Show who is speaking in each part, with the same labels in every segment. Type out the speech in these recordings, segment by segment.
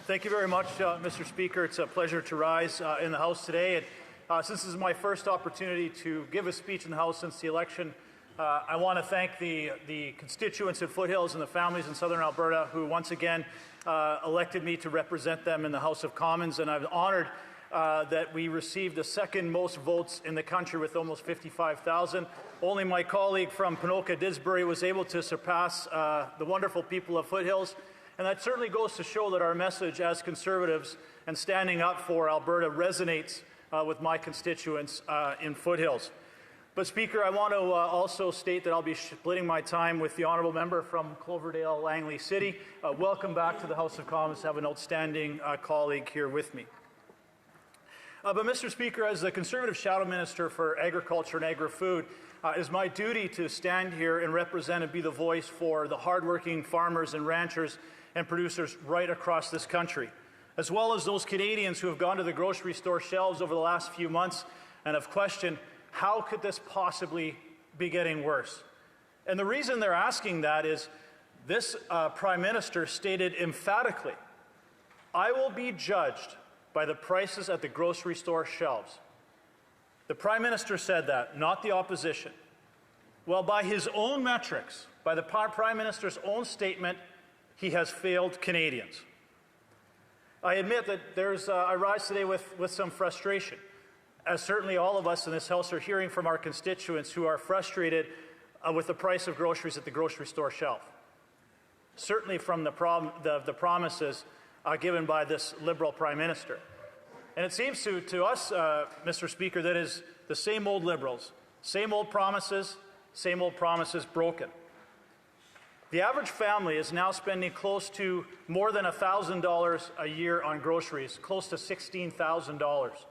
Speaker 1: Thank you very much, Mr. Speaker. It's a pleasure to rise in the House today. Since this is my first opportunity to give a speech in the House since the election, I want to thank the constituents at Foothills and the families in Southern Alberta who once again elected me to represent them in the House of Commons, and I'm honoured that we received the second most votes in the country with almost 55,000. Only my colleague from Ponoka Didsbury was able to surpass the wonderful people of Foothills, and that certainly goes to show that our message as Conservatives and standing up for Alberta resonates with my constituents in Foothills. But Speaker, I want to also state that I'll be splitting my time with the honourable member from Cloverdale, Langley City. Welcome back to the House of Commons to have an outstanding colleague here with me. But Mr. Speaker, as the Conservative Shadow Minister for Agriculture and Agri-Food, it is my duty to stand here and represent and be the voice for the hardworking farmers and ranchers and producers right across this country, as well as those Canadians who have gone to the grocery store shelves over the last few months and have questioned, how could this possibly be getting worse? And the reason they're asking that is this Prime Minister stated emphatically, "I will be judged by the prices at the grocery store shelves." The Prime Minister said that, not the opposition. Well, by his own metrics, by the Prime Minister's own statement, he has failed Canadians. I admit that I rise today with some frustration, as certainly all of us in this House are hearing from our constituents who are frustrated with the price of groceries at the grocery store shelf. Certainly from the promises given by this Liberal Prime Minister. And it seems to us, Mr. Speaker, that is the same old Liberals, same old promises broken. The average family is now spending close to more than $1,000 a year on groceries, close to $16,000.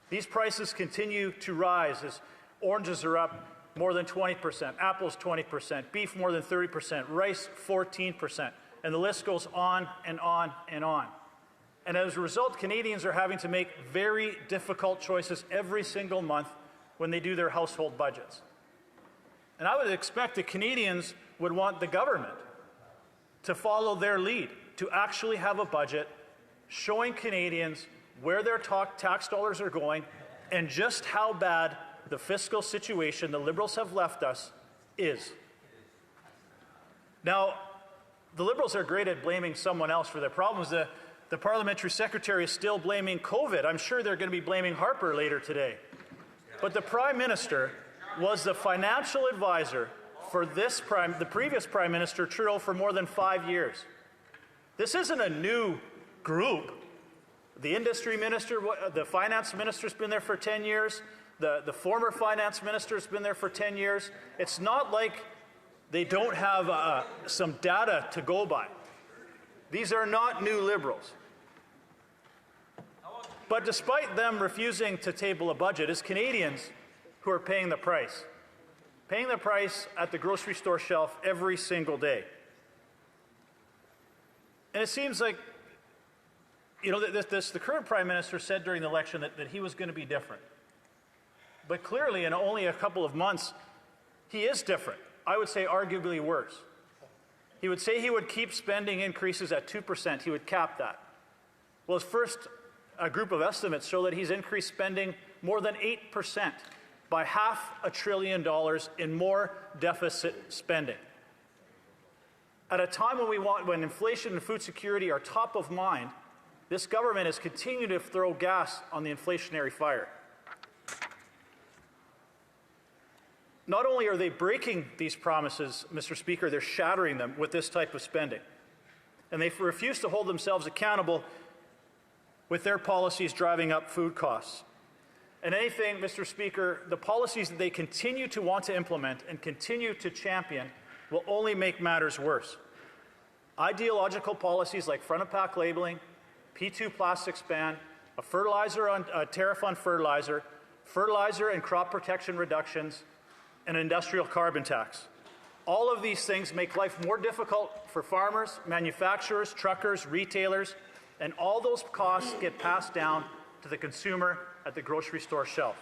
Speaker 1: These prices continue to rise as oranges are up more than 20%, apples 20%, beef more than 30%, rice 14%, and the list goes on and on and on. And as a result, Canadians are having to make very difficult choices every single month when they do their household budgets. And I would expect that Canadians would want the government to follow their lead, to actually have a budget showing Canadians where their tax dollars are going and just how bad the fiscal situation the Liberals have left us is. Now, the Liberals are great at blaming someone else for their problems. The parliamentary secretary is still blaming COVID. I'm sure they're going to be blaming Harper later today. But the Prime Minister was the financial advisor for the previous Prime Minister, Trudeau, for more than 5 years. This isn't a new group. The industry minister, the finance minister's been there for 10 years. The former finance minister's been there for 10 years. It's not like they don't have some data to go by. These are not new Liberals. But despite them refusing to table a budget, it's Canadians who are paying the price at the grocery store shelf every single day. And it seems like, the current Prime Minister said during the election that he was going to be different. But clearly, in only a couple of months, he is different. I would say arguably worse. He would say he would keep spending increases at 2%. He would cap that. Well, his first group of estimates show that he's increased spending more than 8%, by $500 billion in more deficit spending. At a time when inflation and food security are top of mind, this government is continuing to throw gas on the inflationary fire. Not only are they breaking these promises, Mr. Speaker, they're shattering them with this type of spending. And they refuse to hold themselves accountable with their policies driving up food costs. And anything, Mr. Speaker, the policies that they continue to want to implement and continue to champion will only make matters worse. Ideological policies like front-of-pack labeling, P2 plastics ban, a tariff on fertilizer and crop protection reductions, and industrial carbon tax. All of these things make life more difficult for farmers, manufacturers, truckers, retailers, and all those costs get passed down to the consumer at the grocery store shelf.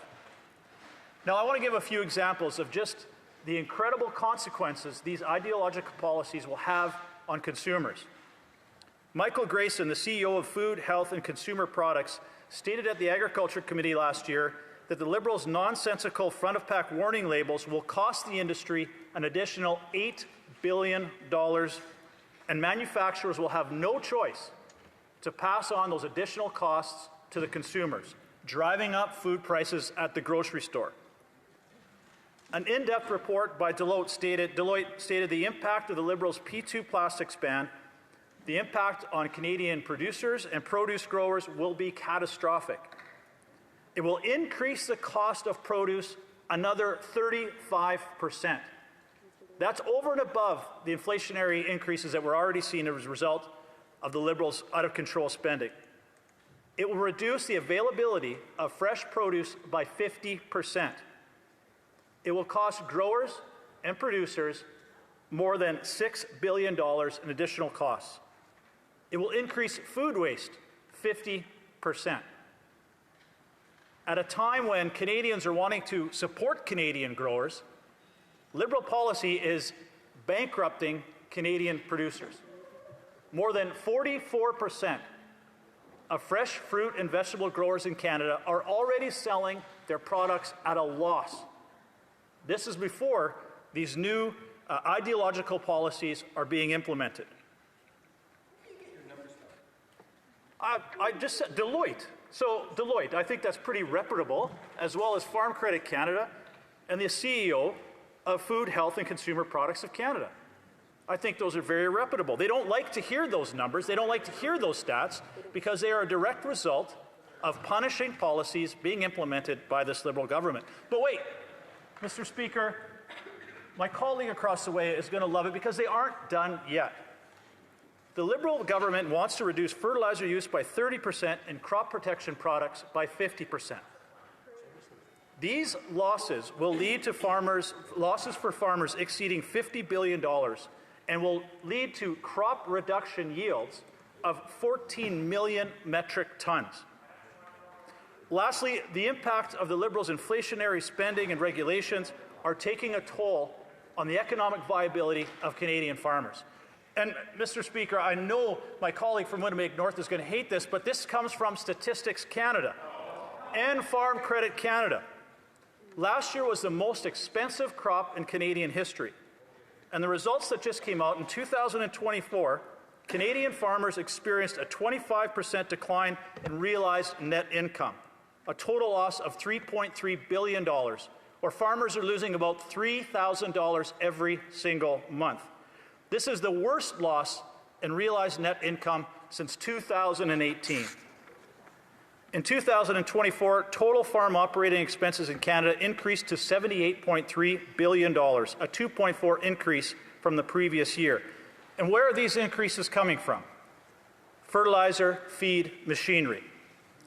Speaker 1: Now, I want to give a few examples of just the incredible consequences these ideological policies will have on consumers. Michael Grayson, the CEO of Food, Health and Consumer Products, stated at the Agriculture Committee last year that the Liberals' nonsensical front-of-pack warning labels will cost the industry an additional $8 billion, and manufacturers will have no choice to pass on those additional costs to the consumers, driving up food prices at the grocery store. An in-depth report by Deloitte stated the impact of the Liberals' P2 plastics ban, the impact on Canadian producers and produce growers will be catastrophic. It will increase the cost of produce another 35%. That's over and above the inflationary increases that we're already seeing as a result of the Liberals' out-of-control spending. It will reduce the availability of fresh produce by 50%. It will cost growers and producers more than $6 billion in additional costs. It will increase food waste 50%. At a time when Canadians are wanting to support Canadian growers, Liberal policy is bankrupting Canadian producers. More than 44% of fresh fruit and vegetable growers in Canada are already selling their products at a loss. This is before these new ideological policies are being implemented. I just said Deloitte. So Deloitte, I think that's pretty reputable, as well as Farm Credit Canada and the CEO of Food, Health and Consumer Products of Canada. I think those are very reputable. They don't like to hear those numbers. They don't like to hear those stats because they are a direct result of punishing policies being implemented by this Liberal government. But wait, Mr. Speaker, my colleague across the way is going to love it because they aren't done yet. The Liberal government wants to reduce fertilizer use by 30% and crop protection products by 50%. These losses will lead to losses for farmers exceeding $50 billion and will lead to crop reduction yields of 14 million metric tons. Lastly, the impact of the Liberals' inflationary spending and regulations are taking a toll on the economic viability of Canadian farmers. And, Mr. Speaker, I know my colleague from Winnipeg North is going to hate this, but this comes from Statistics Canada and Farm Credit Canada. Last year was the most expensive crop in Canadian history. And the results that just came out in 2024, Canadian farmers experienced a 25% decline in realized net income, a total loss of $3.3 billion, or farmers are losing about $3,000 every single month. This is the worst loss in realized net income since 2018. In 2024, total farm operating expenses in Canada increased to $78.3 billion, a 2.4% increase from the previous year. And where are these increases coming from? Fertilizer, feed, machinery.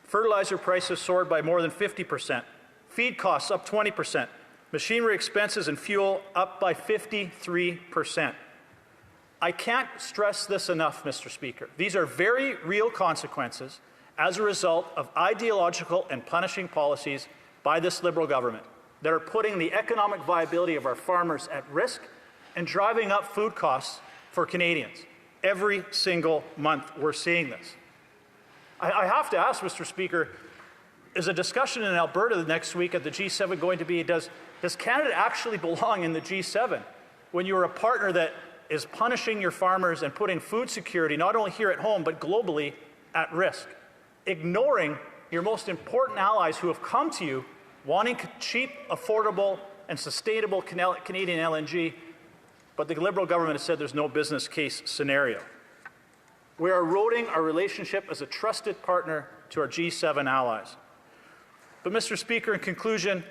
Speaker 1: Fertilizer prices soared by more than 50%. Feed costs up 20%. Machinery expenses and fuel up by 53%. I can't stress this enough, Mr. Speaker. These are very real consequences as a result of ideological and punishing policies by this Liberal government that are putting the economic viability of our farmers at risk and driving up food costs for Canadians. Every single month we're seeing this. I have to ask, Mr. Speaker, is a discussion in Alberta the next week at the G7 going to be, does Canada actually belong in the G7 when you're a partner that is punishing your farmers and putting food security, not only here at home, but globally, at risk, ignoring your most important allies who have come to you wanting cheap, affordable, and sustainable Canadian LNG, but the Liberal government has said there's no business case scenario. We are eroding our relationship as a trusted partner to our G7 allies. But, Mr. Speaker, in conclusion,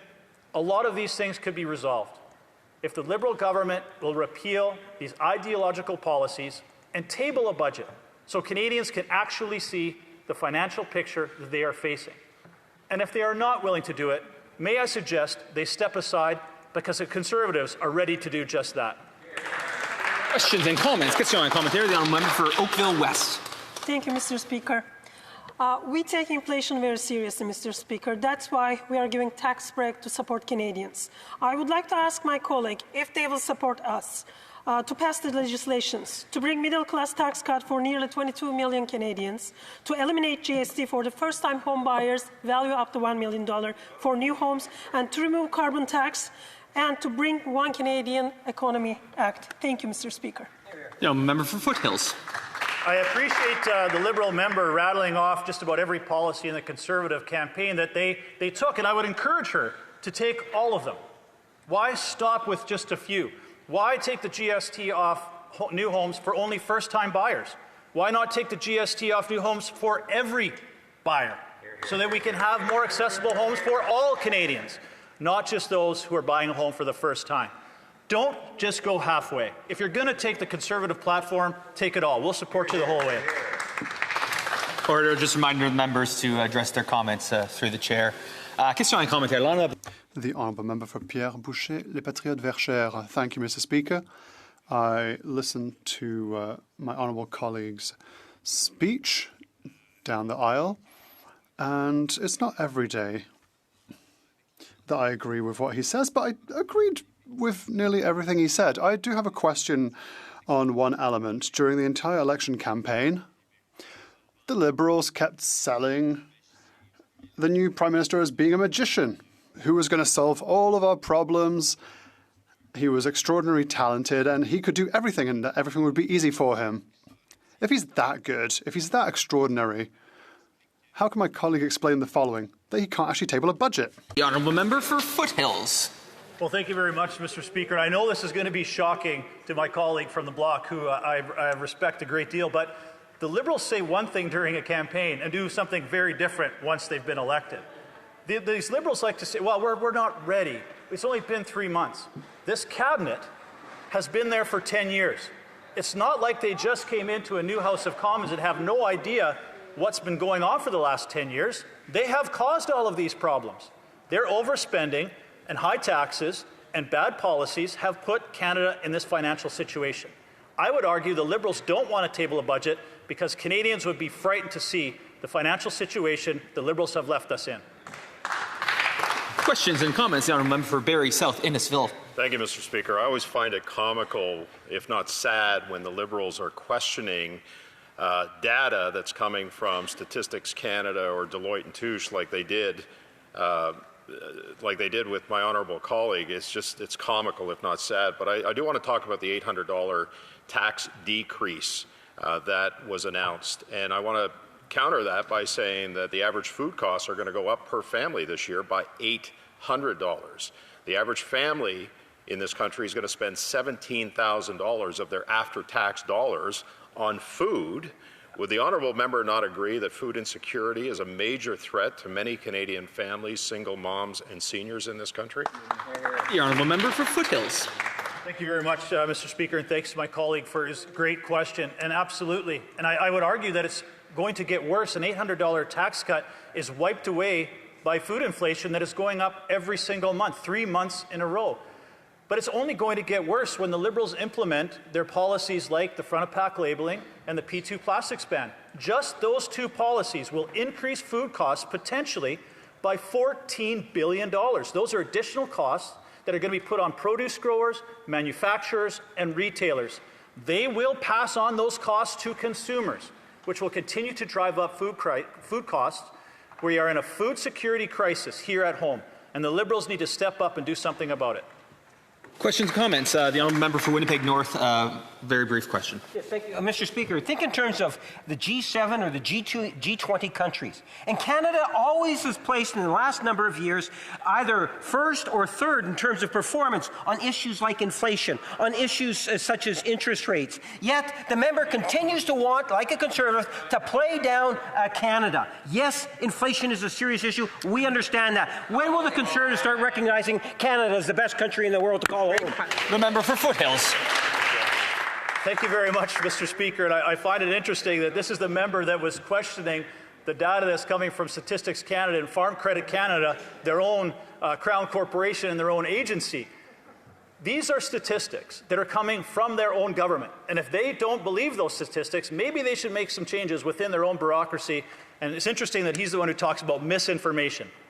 Speaker 1: a lot of these things could be resolved if the Liberal government will repeal these ideological policies and table a budget so Canadians can actually see the financial picture that they are facing. And if they are not willing to do it, may I suggest they step aside because the Conservatives are ready to do just that.
Speaker 2: Questions and comments. Question and commentary. The honourable member for Oakville West.
Speaker 3: Thank you, Mr. Speaker. We take inflation very seriously, Mr. Speaker. That's why we are giving tax break to support Canadians. I would like to ask my colleague if they will support us to pass the legislations, to bring middle-class tax cut for nearly 22 million Canadians, to eliminate GST for the first-time home buyers, value up to $1 million for new homes, and to remove carbon tax, and to bring One Canadian Economy Act. Thank you, Mr. Speaker.
Speaker 2: Member for Foothills.
Speaker 1: I appreciate the Liberal member rattling off just about every policy in the Conservative campaign that they took, and I would encourage her to take all of them. Why stop with just a few? Why take the GST off new homes for only first-time buyers? Why not take the GST off new homes for every buyer so that we can have more accessible homes for all Canadians, not just those who are buying a home for the first time? Don't just go halfway. If you're going to take the Conservative platform, take it all. We'll support you the whole way.
Speaker 2: Order, just a reminder of members to address their comments through the chair. Question and commentaire.
Speaker 4: The honourable member for Pierre Boucher, Les Patriotes Verchères. Thank you, Mr. Speaker. I listened to my honourable colleague's speech down the aisle, and it's not every day that I agree with what he says, but I agreed with nearly everything he said. I do have a question on one element. During the entire election campaign, the Liberals kept selling the new Prime Minister as being a magician who was going to solve all of our problems. He was extraordinarily talented and he could do everything and everything would be easy for him. If he's that good, if he's that extraordinary, how can my colleague explain the following? That he can't actually table a budget.
Speaker 2: The honourable member for Foothills.
Speaker 1: Well, thank you very much, Mr. Speaker. I know this is going to be shocking to my colleague from the bloc, who I respect a great deal, but the Liberals say one thing during a campaign and do something very different once they've been elected. These Liberals like to say, well, we're not ready. It's only been 3 months. This cabinet has been there for 10 years. It's not like they just came into a new House of Commons and have no idea what's been going on for the last 10 years. They have caused all of these problems. Their overspending and high taxes and bad policies have put Canada in this financial situation. I would argue the Liberals don't want to table a budget because Canadians would be frightened to see the financial situation the Liberals have left us in.
Speaker 2: Questions and comments. The honourable member for Barrie South Innisfil.
Speaker 5: Thank you, Mr. Speaker. I always find it comical, if not sad, when the Liberals are questioning data that's coming from Statistics Canada or Deloitte & Touche like they did with my honourable colleague. It's comical, if not sad. But I do want to talk about the $800 tax decrease that was announced. And I want to counter that by saying that the average food costs are going to go up per family this year by $800. The average family in this country is going to spend $17,000 of their after-tax dollars on food. Would the honourable member not agree that food insecurity is a major threat to many Canadian families, single moms and seniors in this country?
Speaker 2: The honourable member for Foothills.
Speaker 1: Thank you very much, Mr. Speaker, and thanks to my colleague for his great question. And absolutely, and I would argue that it's going to get worse. An $800 tax cut is wiped away by food inflation that is going up every single month, 3 months in a row. But it's only going to get worse when the Liberals implement their policies like the front-of-pack labelling and the P2 plastics ban. Just those two policies will increase food costs potentially by $14 billion. Those are additional costs that are going to be put on produce growers, manufacturers, and retailers. They will pass on those costs to consumers, which will continue to drive up food costs. We are in a food security crisis here at home, and the Liberals need to step up and do something about it.
Speaker 2: Questions and comments. The honourable member for Winnipeg North, very brief question.
Speaker 6: Yeah, thank you. Mr. Speaker, think in terms of the G7 or the G20 countries. And Canada always is placed in the last number of years either first or third in terms of performance on issues like inflation, on issues such as interest rates. Yet the member continues to want, like a Conservative, to play down Canada. Yes, inflation is a serious issue. We understand that. When will the Conservatives start recognizing Canada as the best country in the world to call home?
Speaker 2: The member for Foothills.
Speaker 1: Thank you very much, Mr. Speaker. And I find it interesting that this is the member that was questioning the data that's coming from Statistics Canada and Farm Credit Canada, their own Crown Corporation and their own agency. These are statistics that are coming from their own government. And if they don't believe those statistics, maybe they should make some changes within their own bureaucracy. And it's interesting that he's the one who talks about misinformation.